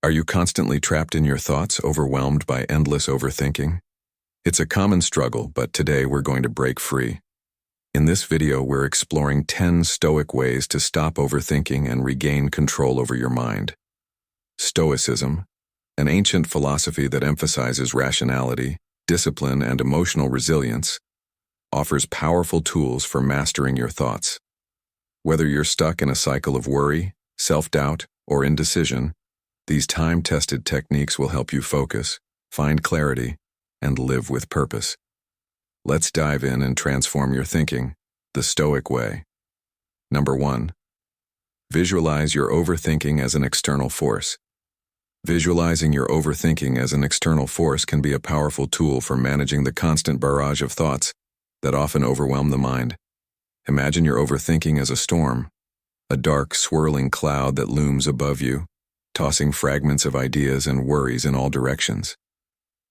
Are you constantly trapped in your thoughts, overwhelmed by endless overthinking? It's a common struggle, but today we're going to break free. In this video, we're exploring 10 Stoic ways to stop overthinking and regain control over your mind. Stoicism, an ancient philosophy that emphasizes rationality, discipline, and emotional resilience, offers powerful tools for mastering your thoughts. Whether you're stuck in a cycle of worry, self-doubt, or indecision, these time-tested techniques will help you focus, find clarity, and live with purpose. Let's dive in and transform your thinking, the Stoic way. Number 1. Visualize your overthinking as an external force. Visualizing your overthinking as an external force can be a powerful tool for managing the constant barrage of thoughts that often overwhelm the mind. Imagine your overthinking as a storm, a dark, swirling cloud that looms above you, tossing fragments of ideas and worries in all directions.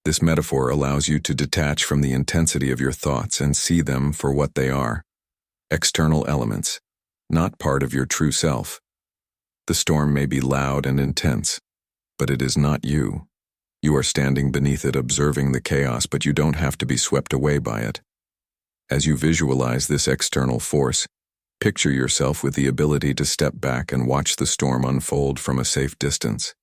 This metaphor allows you to detach from the intensity of your thoughts and see them for what they are: external elements, not part of your true self. The storm may be loud and intense, but it is not you. You are standing beneath it, observing the chaos, but you don't have to be swept away by it. As you visualize this external force, picture yourself with the ability to step back and watch the storm unfold from a safe distance.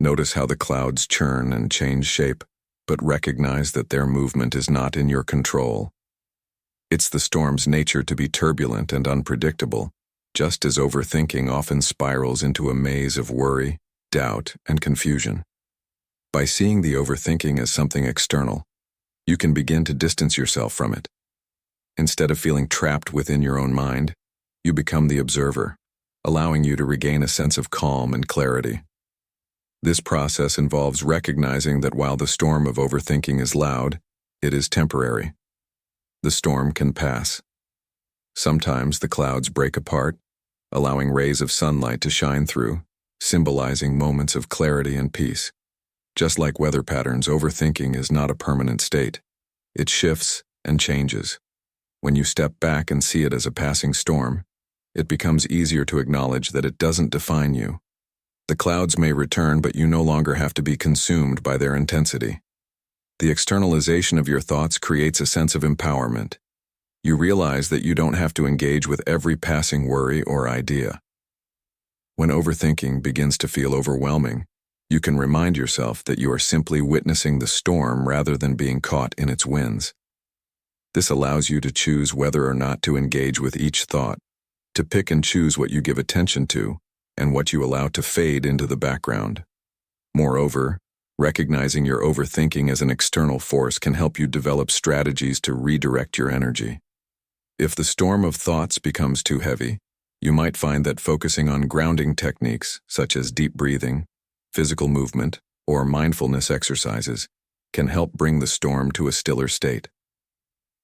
Notice how the clouds churn and change shape, but recognize that their movement is not in your control. It's the storm's nature to be turbulent and unpredictable, just as overthinking often spirals into a maze of worry, doubt, and confusion. By seeing the overthinking as something external, you can begin to distance yourself from it. Instead of feeling trapped within your own mind, you become the observer, allowing you to regain a sense of calm and clarity. This process involves recognizing that while the storm of overthinking is loud, it is temporary. The storm can pass. Sometimes the clouds break apart, allowing rays of sunlight to shine through, symbolizing moments of clarity and peace. Just like weather patterns, overthinking is not a permanent state. It shifts and changes. When you step back and see it as a passing storm, it becomes easier to acknowledge that it doesn't define you. The clouds may return, but you no longer have to be consumed by their intensity. The externalization of your thoughts creates a sense of empowerment. You realize that you don't have to engage with every passing worry or idea. When overthinking begins to feel overwhelming, you can remind yourself that you are simply witnessing the storm rather than being caught in its winds. This allows you to choose whether or not to engage with each thought, to pick and choose what you give attention to and what you allow to fade into the background. Moreover, recognizing your overthinking as an external force can help you develop strategies to redirect your energy. If the storm of thoughts becomes too heavy, you might find that focusing on grounding techniques such as deep breathing, physical movement, or mindfulness exercises can help bring the storm to a stiller state.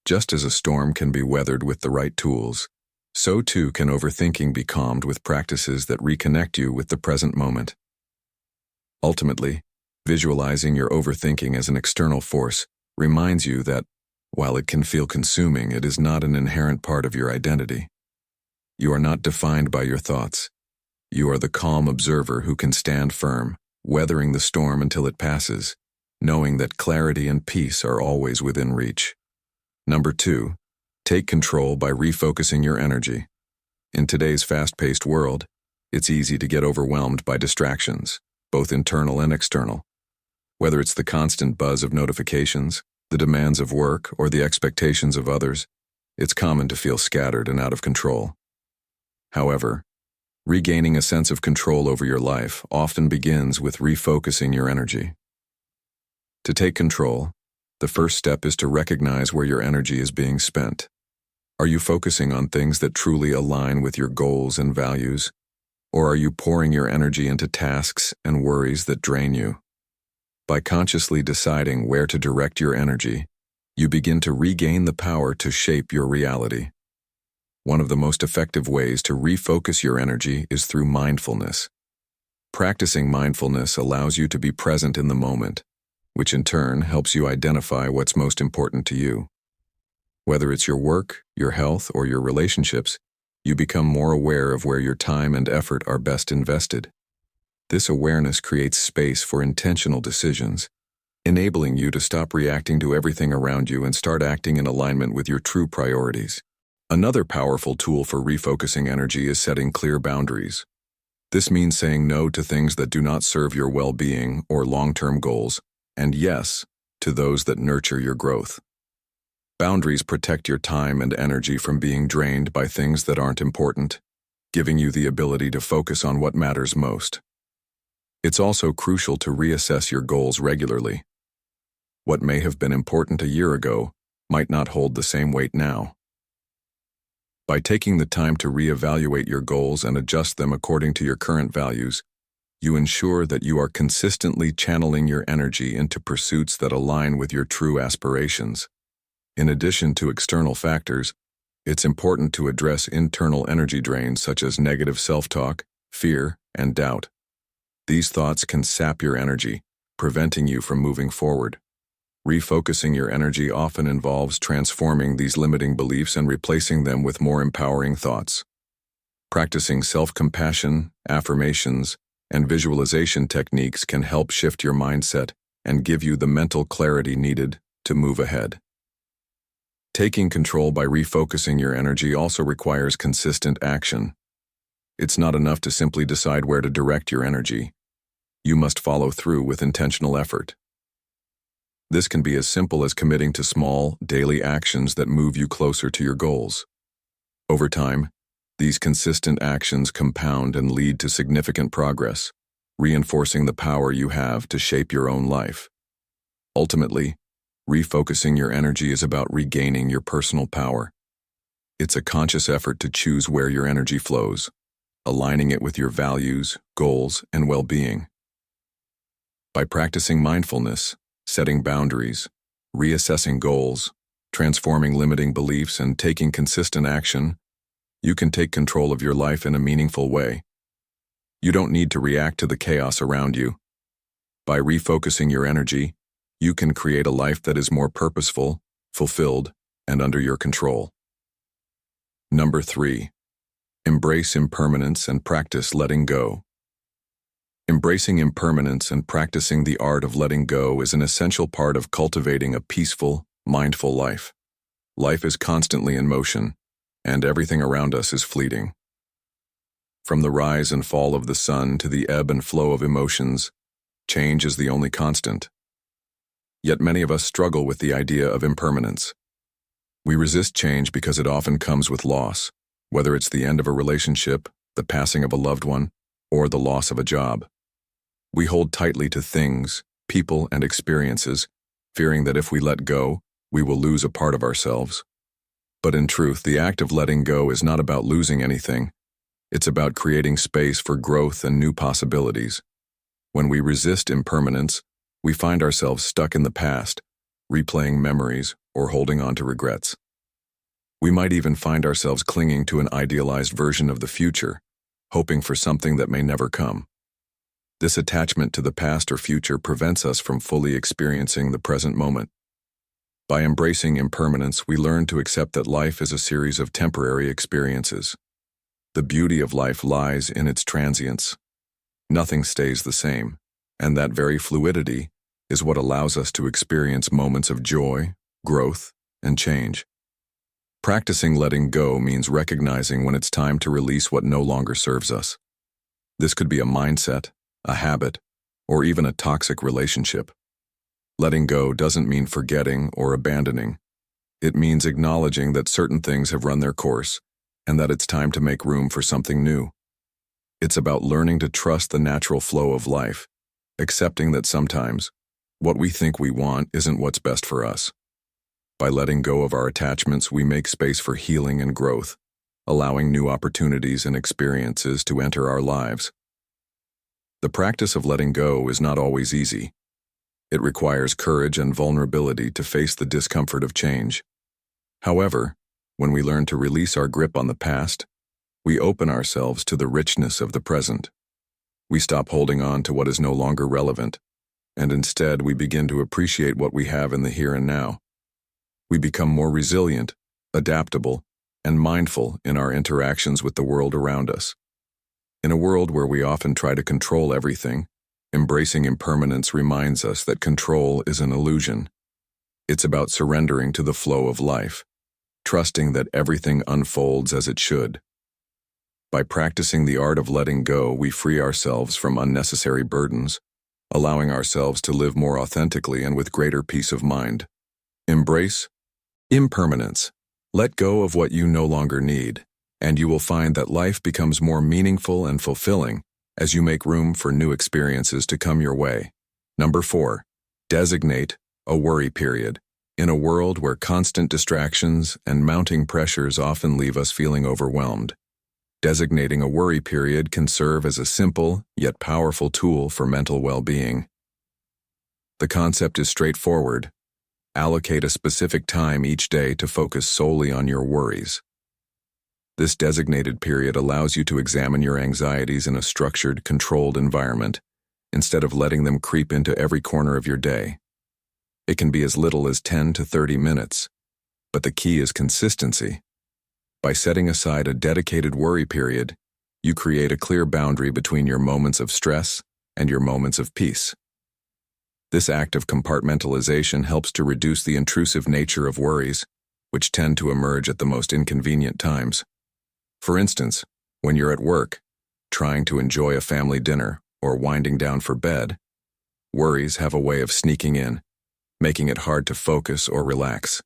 Just as a storm can be weathered with the right tools, so too can overthinking be calmed with practices that reconnect you with the present moment. Ultimately, visualizing your overthinking as an external force reminds you that, while it can feel consuming, it is not an inherent part of your identity. You are not defined by your thoughts. You are the calm observer who can stand firm, weathering the storm until it passes, knowing that clarity and peace are always within reach. Number 2, take control by refocusing your energy. In today's fast-paced world, it's easy to get overwhelmed by distractions, both internal and external. Whether it's the constant buzz of notifications, the demands of work, or the expectations of others, it's common to feel scattered and out of control. However, regaining a sense of control over your life often begins with refocusing your energy. To take control, the first step is to recognize where your energy is being spent. Are you focusing on things that truly align with your goals and values, or are you pouring your energy into tasks and worries that drain you? By consciously deciding where to direct your energy, you begin to regain the power to shape your reality. One of the most effective ways to refocus your energy is through mindfulness. Practicing mindfulness allows you to be present in the moment, which in turn helps you identify what's most important to you. Whether it's your work, your health, or your relationships, you become more aware of where your time and effort are best invested. This awareness creates space for intentional decisions, enabling you to stop reacting to everything around you and start acting in alignment with your true priorities. Another powerful tool for refocusing energy is setting clear boundaries. This means saying no to things that do not serve your well-being or long-term goals, and yes to those that nurture your growth. Boundaries protect your time and energy from being drained by things that aren't important, giving you the ability to focus on what matters most. It's also crucial to reassess your goals regularly. What may have been important a year ago might not hold the same weight now. By taking the time to reevaluate your goals and adjust them according to your current values, you ensure that you are consistently channeling your energy into pursuits that align with your true aspirations. In addition to external factors, it's important to address internal energy drains such as negative self-talk, fear, and doubt. These thoughts can sap your energy, preventing you from moving forward. Refocusing your energy often involves transforming these limiting beliefs and replacing them with more empowering thoughts. Practicing self-compassion, affirmations, and visualization techniques can help shift your mindset and give you the mental clarity needed to move ahead. Taking control by refocusing your energy also requires consistent action. It's not enough to simply decide where to direct your energy. You must follow through with intentional effort. This can be as simple as committing to small, daily actions that move you closer to your goals. Over time, these consistent actions compound and lead to significant progress, reinforcing the power you have to shape your own life. Ultimately, refocusing your energy is about regaining your personal power. It's a conscious effort to choose where your energy flows, aligning it with your values, goals, and well-being. By practicing mindfulness, setting boundaries, reassessing goals, transforming limiting beliefs, and taking consistent action, you can take control of your life in a meaningful way. You don't need to react to the chaos around you. By refocusing your energy, you can create a life that is more purposeful, fulfilled, and under your control. Number 3. Embrace impermanence and practice letting go. Embracing impermanence and practicing the art of letting go is an essential part of cultivating a peaceful, mindful life. Life is constantly in motion, and everything around us is fleeting. From the rise and fall of the sun to the ebb and flow of emotions, change is the only constant. Yet many of us struggle with the idea of impermanence. We resist change because it often comes with loss, whether it's the end of a relationship, the passing of a loved one, or the loss of a job. We hold tightly to things, people, and experiences, fearing that if we let go, we will lose a part of ourselves. But in truth, the act of letting go is not about losing anything. It's about creating space for growth and new possibilities. When we resist impermanence, we find ourselves stuck in the past, replaying memories or holding on to regrets. We might even find ourselves clinging to an idealized version of the future, hoping for something that may never come. This attachment to the past or future prevents us from fully experiencing the present moment. By embracing impermanence, we learn to accept that life is a series of temporary experiences. The beauty of life lies in its transience. Nothing stays the same, and that very fluidity is what allows us to experience moments of joy, growth, and change. Practicing letting go means recognizing when it's time to release what no longer serves us. This could be a mindset, a habit, or even a toxic relationship. Letting go doesn't mean forgetting or abandoning. It means acknowledging that certain things have run their course and that it's time to make room for something new. It's about learning to trust the natural flow of life, accepting that sometimes what we think we want isn't what's best for us. By letting go of our attachments, we make space for healing and growth, allowing new opportunities and experiences to enter our lives. The practice of letting go is not always easy. It requires courage and vulnerability to face the discomfort of change. However, when we learn to release our grip on the past, we open ourselves to the richness of the present. We stop holding on to what is no longer relevant, and instead we begin to appreciate what we have in the here and now. We become more resilient, adaptable, and mindful in our interactions with the world around us. In a world where we often try to control everything, embracing impermanence reminds us that control is an illusion. It's about surrendering to the flow of life, trusting that everything unfolds as it should. By practicing the art of letting go, we free ourselves from unnecessary burdens, allowing ourselves to live more authentically and with greater peace of mind. Embrace impermanence. Let go of what you no longer need, and you will find that life becomes more meaningful and fulfilling as you make room for new experiences to come your way. Number 4. Designate a worry period. In a world where constant distractions and mounting pressures often leave us feeling overwhelmed, designating a worry period can serve as a simple yet powerful tool for mental well-being. The concept is straightforward. Allocate a specific time each day to focus solely on your worries. This designated period allows you to examine your anxieties in a structured, controlled environment, instead of letting them creep into every corner of your day. It can be as little as 10 to 30 minutes, but the key is consistency. By setting aside a dedicated worry period, you create a clear boundary between your moments of stress and your moments of peace. This act of compartmentalization helps to reduce the intrusive nature of worries, which tend to emerge at the most inconvenient times. For instance, when you're at work, trying to enjoy a family dinner, or winding down for bed, worries have a way of sneaking in, making it hard to focus or relax.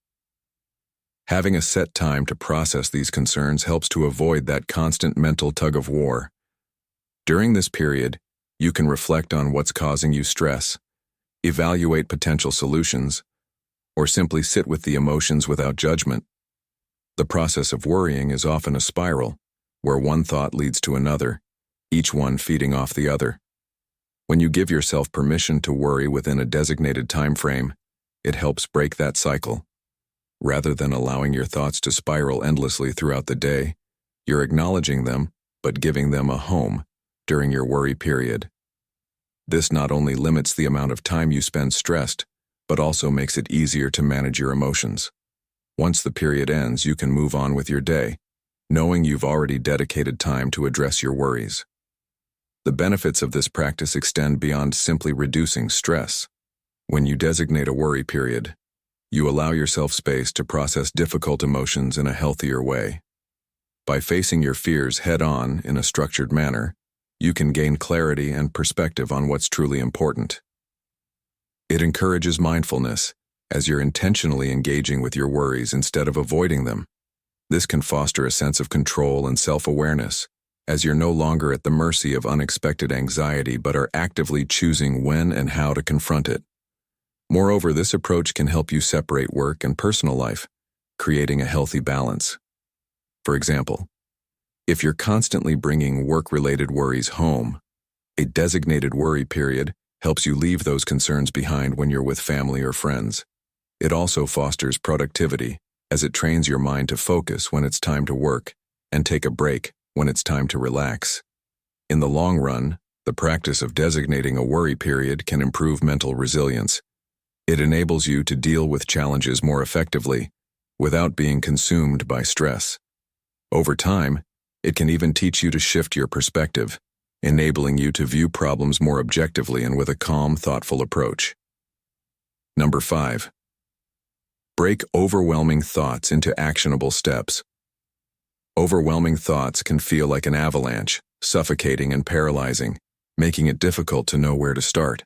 Having a set time to process these concerns helps to avoid that constant mental tug-of-war. During this period, you can reflect on what's causing you stress, evaluate potential solutions, or simply sit with the emotions without judgment. The process of worrying is often a spiral, where one thought leads to another, each one feeding off the other. When you give yourself permission to worry within a designated time frame, it helps break that cycle. Rather than allowing your thoughts to spiral endlessly throughout the day, you're acknowledging them, but giving them a home during your worry period. This not only limits the amount of time you spend stressed, but also makes it easier to manage your emotions. Once the period ends, you can move on with your day, knowing you've already dedicated time to address your worries. The benefits of this practice extend beyond simply reducing stress. When you designate a worry period, you allow yourself space to process difficult emotions in a healthier way. By facing your fears head-on in a structured manner, you can gain clarity and perspective on what's truly important. It encourages mindfulness, as you're intentionally engaging with your worries instead of avoiding them. This can foster a sense of control and self-awareness, as you're no longer at the mercy of unexpected anxiety but are actively choosing when and how to confront it. Moreover, this approach can help you separate work and personal life, creating a healthy balance. For example, if you're constantly bringing work-related worries home, a designated worry period helps you leave those concerns behind when you're with family or friends. It also fosters productivity, as it trains your mind to focus when it's time to work and take a break when it's time to relax. In the long run, the practice of designating a worry period can improve mental resilience. It enables you to deal with challenges more effectively, without being consumed by stress. Over time, it can even teach you to shift your perspective, enabling you to view problems more objectively and with a calm, thoughtful approach. Number 5. Break overwhelming thoughts into actionable steps. Overwhelming thoughts can feel like an avalanche, suffocating and paralyzing, making it difficult to know where to start.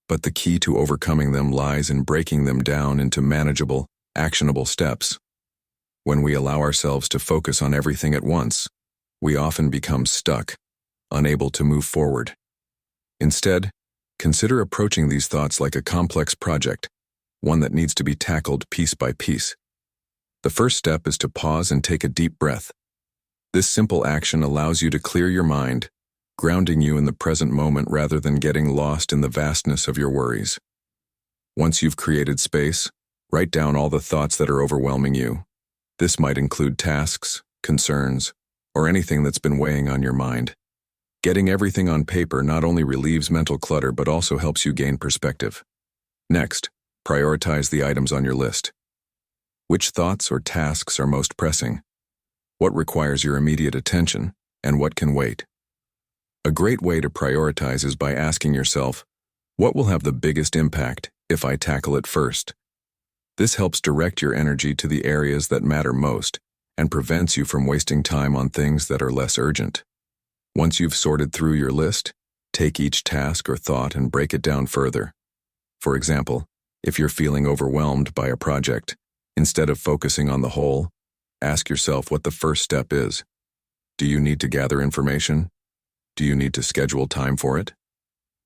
But the key to overcoming them lies in breaking them down into manageable, actionable steps. When we allow ourselves to focus on everything at once, we often become stuck, unable to move forward. Instead, consider approaching these thoughts like a complex project, one that needs to be tackled piece by piece. The first step is to pause and take a deep breath. This simple action allows you to clear your mind, grounding you in the present moment rather than getting lost in the vastness of your worries. Once you've created space, write down all the thoughts that are overwhelming you. This might include tasks, concerns, or anything that's been weighing on your mind. Getting everything on paper not only relieves mental clutter but also helps you gain perspective. Next, prioritize the items on your list. Which thoughts or tasks are most pressing? What requires your immediate attention, and what can wait? A great way to prioritize is by asking yourself, what will have the biggest impact if I tackle it first? This helps direct your energy to the areas that matter most and prevents you from wasting time on things that are less urgent. Once you've sorted through your list, take each task or thought and break it down further. For example, if you're feeling overwhelmed by a project, instead of focusing on the whole, ask yourself what the first step is. Do you need to gather information? Do you need to schedule time for it?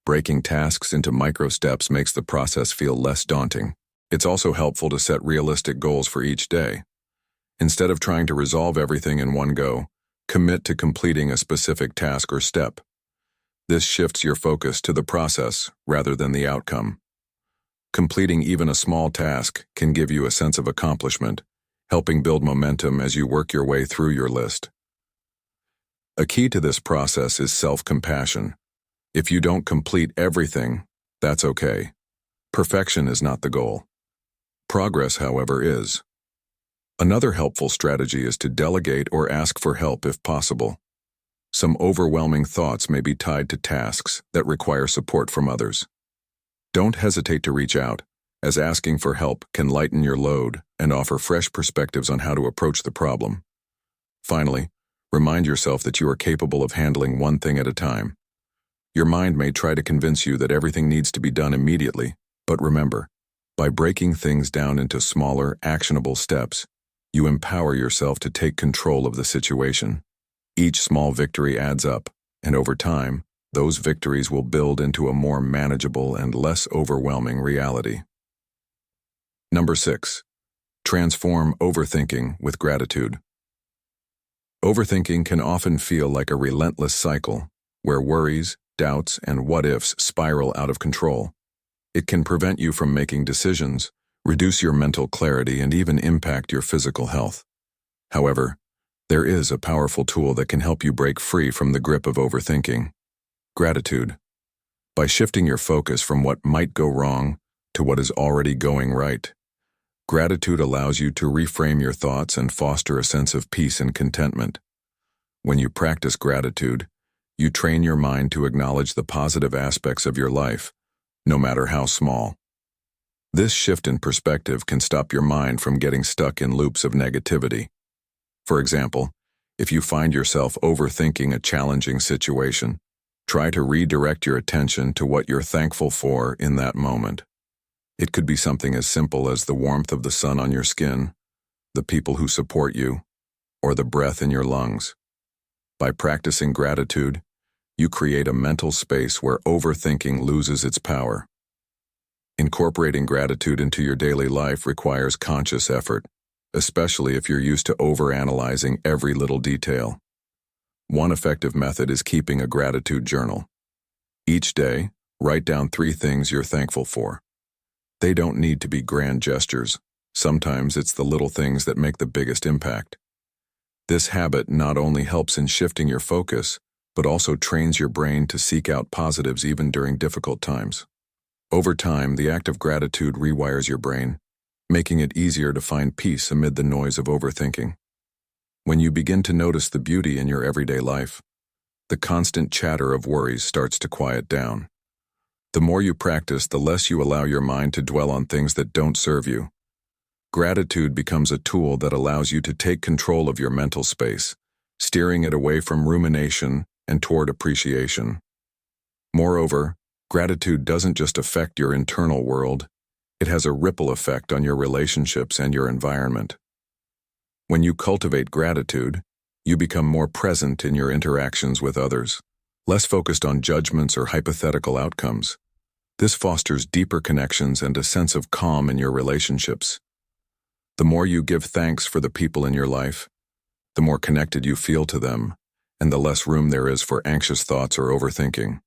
Breaking tasks into micro steps makes the process feel less daunting. It's also helpful to set realistic goals for each day. Instead of trying to resolve everything in one go, commit to completing a specific task or step. This shifts your focus to the process rather than the outcome. Completing even a small task can give you a sense of accomplishment, helping build momentum as you work your way through your list. A key to this process is self-compassion. If you don't complete everything, that's okay. Perfection is not the goal. Progress, however, is. Another helpful strategy is to delegate or ask for help if possible. Some overwhelming thoughts may be tied to tasks that require support from others. Don't hesitate to reach out, as asking for help can lighten your load and offer fresh perspectives on how to approach the problem. Finally, remind yourself that you are capable of handling one thing at a time. Your mind may try to convince you that everything needs to be done immediately, but remember, by breaking things down into smaller, actionable steps, you empower yourself to take control of the situation. Each small victory adds up, and over time, those victories will build into a more manageable and less overwhelming reality. Number 6. Transform overthinking with gratitude. Overthinking can often feel like a relentless cycle, where worries, doubts, and what-ifs spiral out of control. It can prevent you from making decisions, reduce your mental clarity, and even impact your physical health. However, there is a powerful tool that can help you break free from the grip of overthinking: gratitude. By shifting your focus from what might go wrong to what is already going right, gratitude allows you to reframe your thoughts and foster a sense of peace and contentment. When you practice gratitude, you train your mind to acknowledge the positive aspects of your life, no matter how small. This shift in perspective can stop your mind from getting stuck in loops of negativity. For example, if you find yourself overthinking a challenging situation, try to redirect your attention to what you're thankful for in that moment. It could be something as simple as the warmth of the sun on your skin, the people who support you, or the breath in your lungs. By practicing gratitude, you create a mental space where overthinking loses its power. Incorporating gratitude into your daily life requires conscious effort, especially if you're used to overanalyzing every little detail. One effective method is keeping a gratitude journal. Each day, write down 3 things you're thankful for. They don't need to be grand gestures. Sometimes it's the little things that make the biggest impact. This habit not only helps in shifting your focus, but also trains your brain to seek out positives even during difficult times. Over time, the act of gratitude rewires your brain, making it easier to find peace amid the noise of overthinking. When you begin to notice the beauty in your everyday life, the constant chatter of worries starts to quiet down. The more you practice, the less you allow your mind to dwell on things that don't serve you. Gratitude becomes a tool that allows you to take control of your mental space, steering it away from rumination and toward appreciation. Moreover, gratitude doesn't just affect your internal world, it has a ripple effect on your relationships and your environment. When you cultivate gratitude, you become more present in your interactions with others, less focused on judgments or hypothetical outcomes. This fosters deeper connections and a sense of calm in your relationships. The more you give thanks for the people in your life, the more connected you feel to them, and the less room there is for anxious thoughts or overthinking.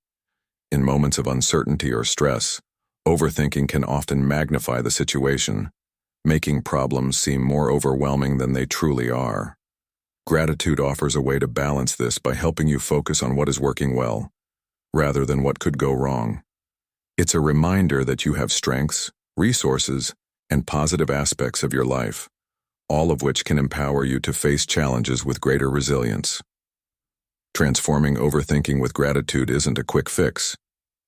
In moments of uncertainty or stress, overthinking can often magnify the situation, making problems seem more overwhelming than they truly are. Gratitude offers a way to balance this by helping you focus on what is working well, rather than what could go wrong. It's a reminder that you have strengths, resources, and positive aspects of your life, all of which can empower you to face challenges with greater resilience. Transforming overthinking with gratitude isn't a quick fix,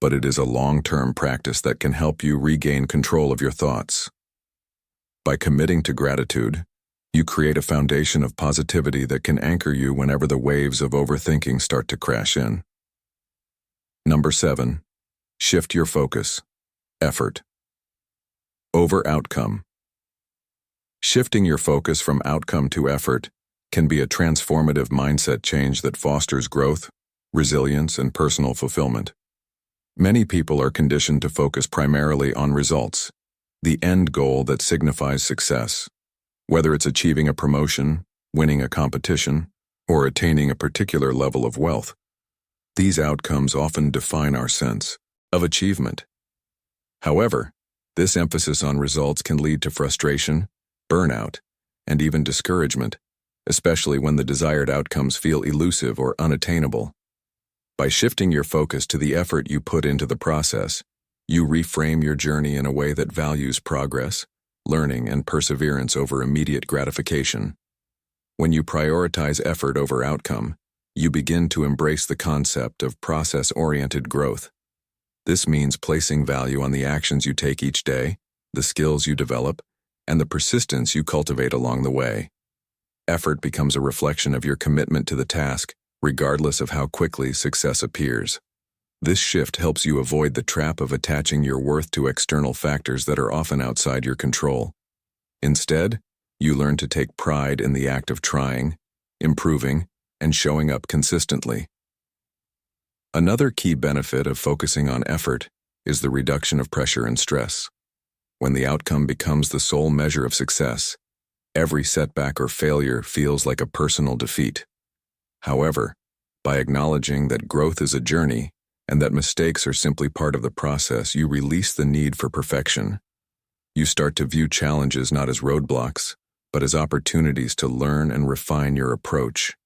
but it is a long-term practice that can help you regain control of your thoughts. By committing to gratitude, you create a foundation of positivity that can anchor you whenever the waves of overthinking start to crash in. Number 7. Shift your focus. Effort. Over outcome. Shifting your focus from outcome to effort can be a transformative mindset change that fosters growth, resilience, and personal fulfillment. Many people are conditioned to focus primarily on results, the end goal that signifies success, whether it's achieving a promotion, winning a competition, or attaining a particular level of wealth. These outcomes often define our sense of achievement. However, this emphasis on results can lead to frustration, burnout, and even discouragement, especially when the desired outcomes feel elusive or unattainable. By shifting your focus to the effort you put into the process, you reframe your journey in a way that values progress, learning, and perseverance over immediate gratification. When you prioritize effort over outcome, you begin to embrace the concept of process-oriented growth. This means placing value on the actions you take each day, the skills you develop, and the persistence you cultivate along the way. Effort becomes a reflection of your commitment to the task, regardless of how quickly success appears. This shift helps you avoid the trap of attaching your worth to external factors that are often outside your control. Instead, you learn to take pride in the act of trying, improving, and showing up consistently. Another key benefit of focusing on effort is the reduction of pressure and stress. When the outcome becomes the sole measure of success, every setback or failure feels like a personal defeat. However, by acknowledging that growth is a journey and that mistakes are simply part of the process, you release the need for perfection. You start to view challenges not as roadblocks, but as opportunities to learn and refine your approach.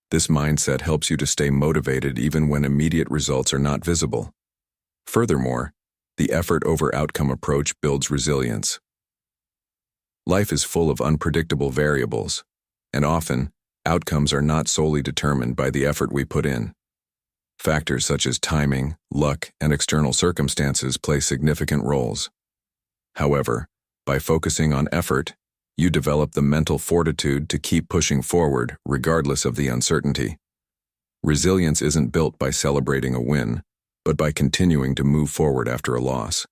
This mindset helps you to stay motivated even when immediate results are not visible. Furthermore, the effort over outcome approach builds resilience. Life is full of unpredictable variables, and often, outcomes are not solely determined by the effort we put in. Factors such as timing, luck, and external circumstances play significant roles. However, by focusing on effort, you develop the mental fortitude to keep pushing forward regardless of the uncertainty. Resilience isn't built by celebrating a win, but by continuing to move forward after a loss,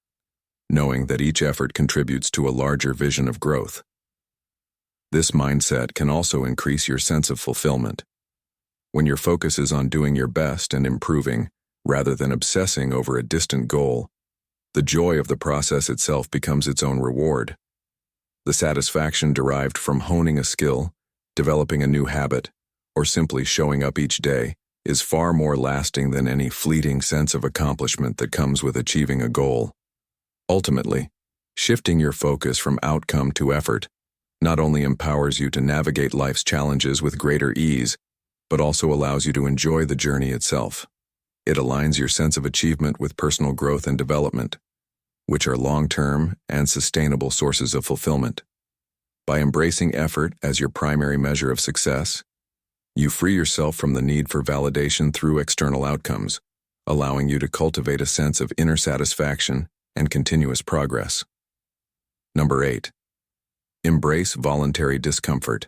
knowing that each effort contributes to a larger vision of growth. This mindset can also increase your sense of fulfillment. When your focus is on doing your best and improving, rather than obsessing over a distant goal, the joy of the process itself becomes its own reward. The satisfaction derived from honing a skill, developing a new habit, or simply showing up each day is far more lasting than any fleeting sense of accomplishment that comes with achieving a goal. Ultimately, shifting your focus from outcome to effort not only empowers you to navigate life's challenges with greater ease, but also allows you to enjoy the journey itself. It aligns your sense of achievement with personal growth and development, which are long-term and sustainable sources of fulfillment. By embracing effort as your primary measure of success, you free yourself from the need for validation through external outcomes, allowing you to cultivate a sense of inner satisfaction and continuous progress. Number 8. Embrace voluntary discomfort.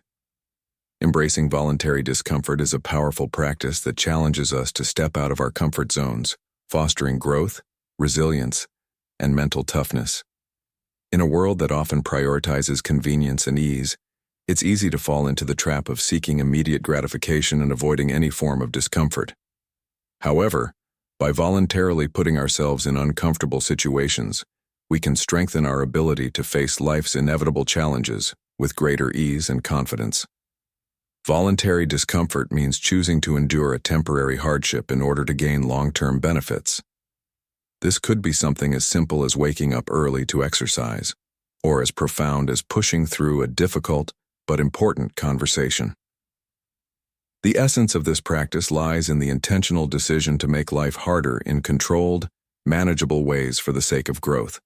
Embracing voluntary discomfort is a powerful practice that challenges us to step out of our comfort zones, fostering growth, resilience, and mental toughness. In a world that often prioritizes convenience and ease, it's easy to fall into the trap of seeking immediate gratification and avoiding any form of discomfort. However, by voluntarily putting ourselves in uncomfortable situations, we can strengthen our ability to face life's inevitable challenges with greater ease and confidence. Voluntary discomfort means choosing to endure a temporary hardship in order to gain long-term benefits. This could be something as simple as waking up early to exercise, or as profound as pushing through a difficult but important conversation. The essence of this practice lies in the intentional decision to make life harder in controlled, manageable ways for the sake of growth.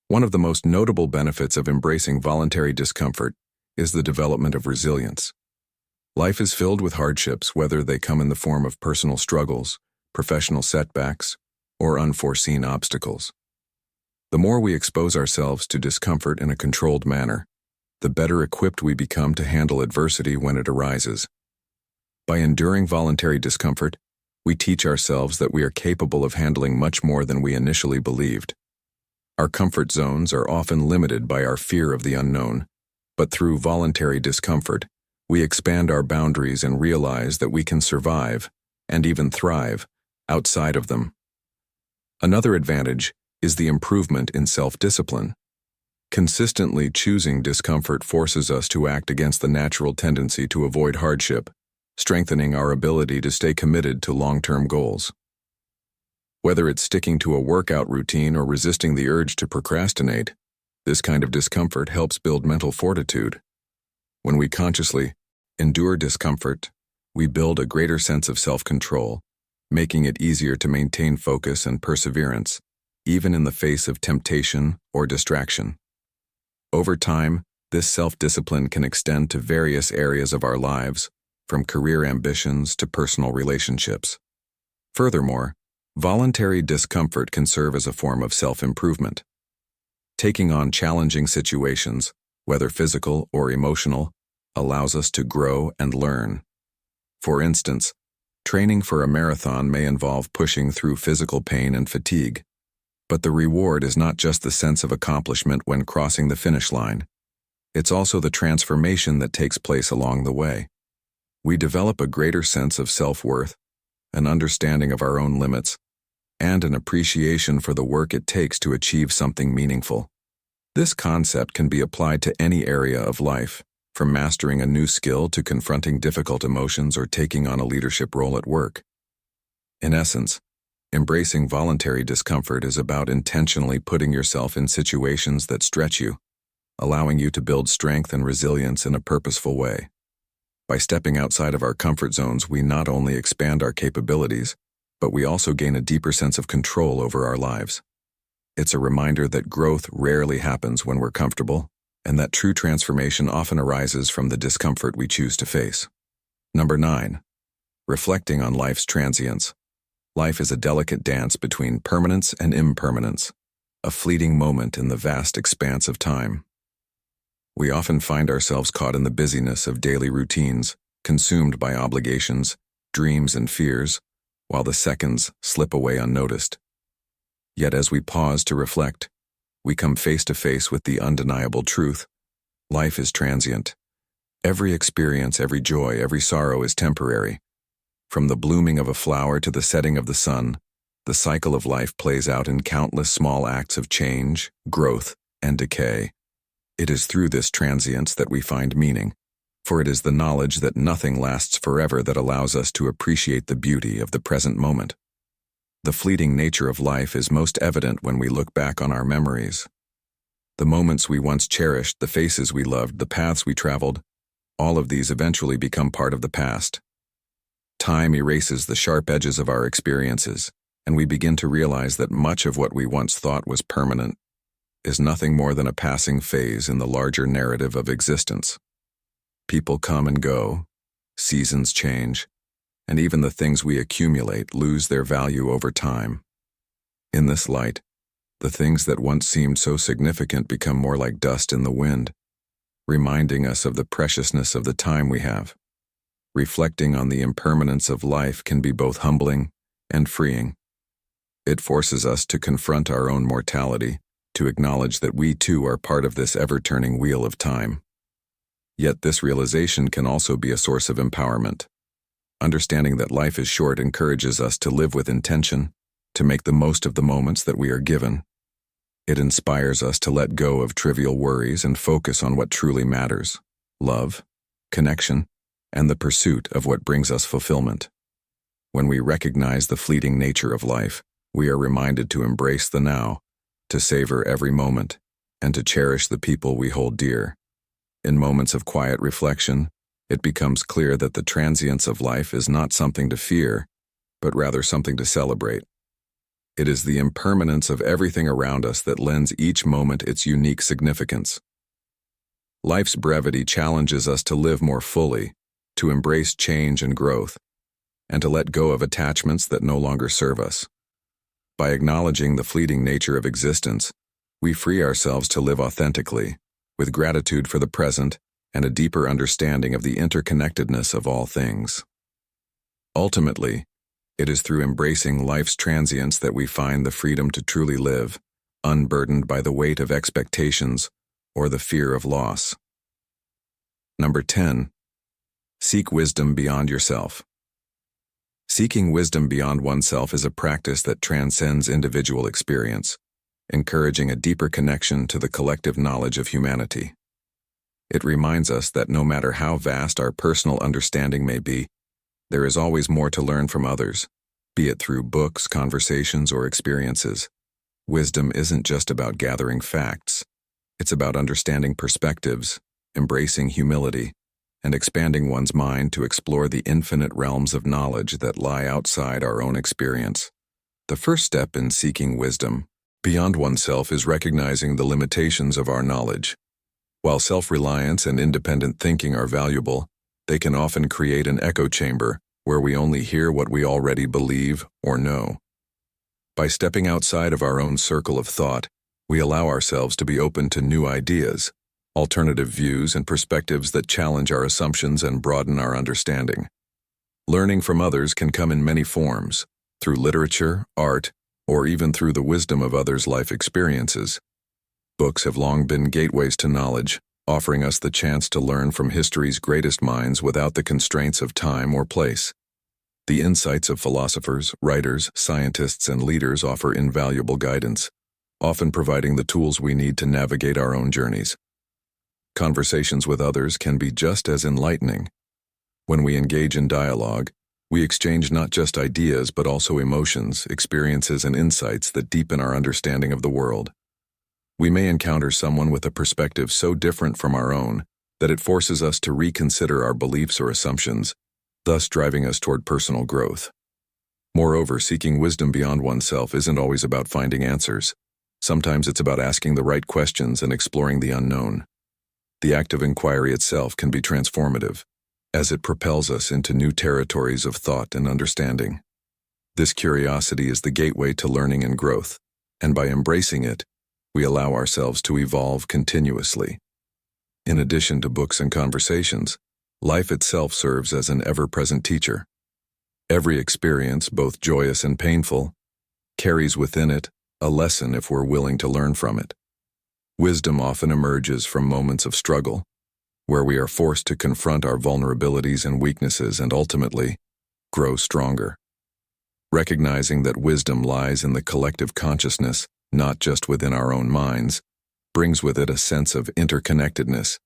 One of the most notable benefits of embracing voluntary discomfort is the development of resilience. Life is filled with hardships, whether they come in the form of personal struggles, professional setbacks, or unforeseen obstacles. The more we expose ourselves to discomfort in a controlled manner, the better equipped we become to handle adversity when it arises. By enduring voluntary discomfort, we teach ourselves that we are capable of handling much more than we initially believed. Our comfort zones are often limited by our fear of the unknown, but through voluntary discomfort, we expand our boundaries and realize that we can survive, and even thrive, outside of them. Another advantage is the improvement in self-discipline. Consistently choosing discomfort forces us to act against the natural tendency to avoid hardship, strengthening our ability to stay committed to long-term goals. Whether it's sticking to a workout routine or resisting the urge to procrastinate, this kind of discomfort helps build mental fortitude. When we consciously endure discomfort, we build a greater sense of self-control, making it easier to maintain focus and perseverance, even in the face of temptation or distraction. Over time, this self-discipline can extend to various areas of our lives, from career ambitions to personal relationships. Furthermore, voluntary discomfort can serve as a form of self-improvement. Taking on challenging situations, whether physical or emotional, allows us to grow and learn. For instance, training for a marathon may involve pushing through physical pain and fatigue, but the reward is not just the sense of accomplishment when crossing the finish line. It's also the transformation that takes place along the way. We develop a greater sense of self-worth, an understanding of our own limits, and an appreciation for the work it takes to achieve something meaningful. This concept can be applied to any area of life, from mastering a new skill to confronting difficult emotions or taking on a leadership role at work. In essence, embracing voluntary discomfort is about intentionally putting yourself in situations that stretch you, allowing you to build strength and resilience in a purposeful way. By stepping outside of our comfort zones, we not only expand our capabilities, but we also gain a deeper sense of control over our lives. It's a reminder that growth rarely happens when we're comfortable, and that true transformation often arises from the discomfort we choose to face. Number 9. Reflecting on life's transience. Life is a delicate dance between permanence and impermanence, a fleeting moment in the vast expanse of time. We often find ourselves caught in the busyness of daily routines, consumed by obligations, dreams, and fears, while the seconds slip away unnoticed. Yet as we pause to reflect, we come face to face with the undeniable truth. Life is transient. Every experience, every joy, every sorrow is temporary. From the blooming of a flower to the setting of the sun, the cycle of life plays out in countless small acts of change, growth, and decay. It is through this transience that we find meaning, for it is the knowledge that nothing lasts forever that allows us to appreciate the beauty of the present moment. The fleeting nature of life is most evident when we look back on our memories. The moments we once cherished, the faces we loved, the paths we traveled, all of these eventually become part of the past. Time erases the sharp edges of our experiences, and we begin to realize that much of what we once thought was permanent is nothing more than a passing phase in the larger narrative of existence. People come and go, seasons change, and even the things we accumulate lose their value over time. In this light, the things that once seemed so significant become more like dust in the wind, reminding us of the preciousness of the time we have. Reflecting on the impermanence of life can be both humbling and freeing. It forces us to confront our own mortality, to acknowledge that we too are part of this ever-turning wheel of time. Yet this realization can also be a source of empowerment. Understanding that life is short encourages us to live with intention, to make the most of the moments that we are given. It inspires us to let go of trivial worries and focus on what truly matters: love, connection, and the pursuit of what brings us fulfillment. When we recognize the fleeting nature of life, we are reminded to embrace the now, to savor every moment, and to cherish the people we hold dear. In moments of quiet reflection, it becomes clear that the transience of life is not something to fear, but rather something to celebrate. It is the impermanence of everything around us that lends each moment its unique significance. Life's brevity challenges us to live more fully, to embrace change and growth, and to let go of attachments that no longer serve us. By acknowledging the fleeting nature of existence, we free ourselves to live authentically, with gratitude for the present and a deeper understanding of the interconnectedness of all things. Ultimately, it is through embracing life's transience that we find the freedom to truly live, unburdened by the weight of expectations or the fear of loss. Number 10. Seek wisdom beyond yourself. Seeking wisdom beyond oneself is a practice that transcends individual experience, encouraging a deeper connection to the collective knowledge of humanity. It reminds us that no matter how vast our personal understanding may be, there is always more to learn from others, be it through books, conversations, or experiences. Wisdom isn't just about gathering facts. It's about understanding perspectives, embracing humility, and expanding one's mind to explore the infinite realms of knowledge that lie outside our own experience. The first step in seeking wisdom beyond oneself is recognizing the limitations of our knowledge. While self-reliance and independent thinking are valuable, they can often create an echo chamber where we only hear what we already believe or know. By stepping outside of our own circle of thought, we allow ourselves to be open to new ideas, alternative views, and perspectives that challenge our assumptions and broaden our understanding. Learning from others can come in many forms, through literature, art, or even through the wisdom of others' life experiences. Books have long been gateways to knowledge, offering us the chance to learn from history's greatest minds without the constraints of time or place. The insights of philosophers, writers, scientists, and leaders offer invaluable guidance, often providing the tools we need to navigate our own journeys. Conversations with others can be just as enlightening. When we engage in dialogue, we exchange not just ideas but also emotions, experiences, and insights that deepen our understanding of the world. We may encounter someone with a perspective so different from our own that it forces us to reconsider our beliefs or assumptions, thus driving us toward personal growth. Moreover, seeking wisdom beyond oneself isn't always about finding answers. Sometimes it's about asking the right questions and exploring the unknown. The act of inquiry itself can be transformative, as it propels us into new territories of thought and understanding. This curiosity is the gateway to learning and growth, and by embracing it, we allow ourselves to evolve continuously. In addition to books and conversations, life itself serves as an ever-present teacher. Every experience, both joyous and painful, carries within it a lesson if we're willing to learn from it. Wisdom often emerges from moments of struggle, where we are forced to confront our vulnerabilities and weaknesses and ultimately grow stronger. Recognizing that wisdom lies in the collective consciousness, not just within our own minds, brings with it a sense of interconnectedness.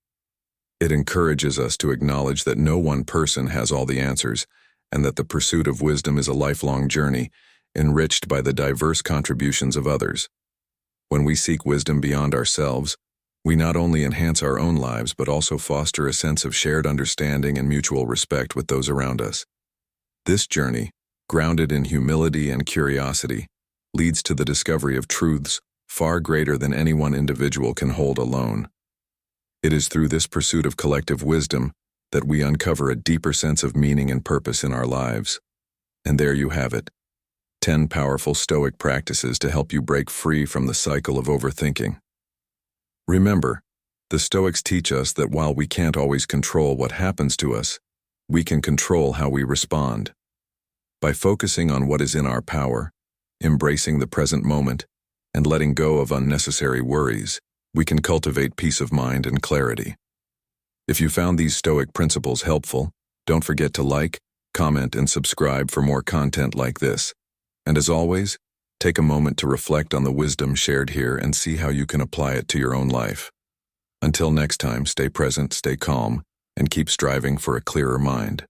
It encourages us to acknowledge that no one person has all the answers, and that the pursuit of wisdom is a lifelong journey, enriched by the diverse contributions of others. When we seek wisdom beyond ourselves, we not only enhance our own lives but also foster a sense of shared understanding and mutual respect with those around us. This journey, grounded in humility and curiosity, leads to the discovery of truths far greater than any one individual can hold alone. It is through this pursuit of collective wisdom that we uncover a deeper sense of meaning and purpose in our lives. And there you have it, 10 powerful Stoic practices to help you break free from the cycle of overthinking. Remember, the Stoics teach us that while we can't always control what happens to us, we can control how we respond. By focusing on what is in our power, embracing the present moment, and letting go of unnecessary worries, we can cultivate peace of mind and clarity. If you found these Stoic principles helpful, don't forget to like, comment, and subscribe for more content like this. And as always, take a moment to reflect on the wisdom shared here and see how you can apply it to your own life. Until next time, stay present, stay calm, and keep striving for a clearer mind.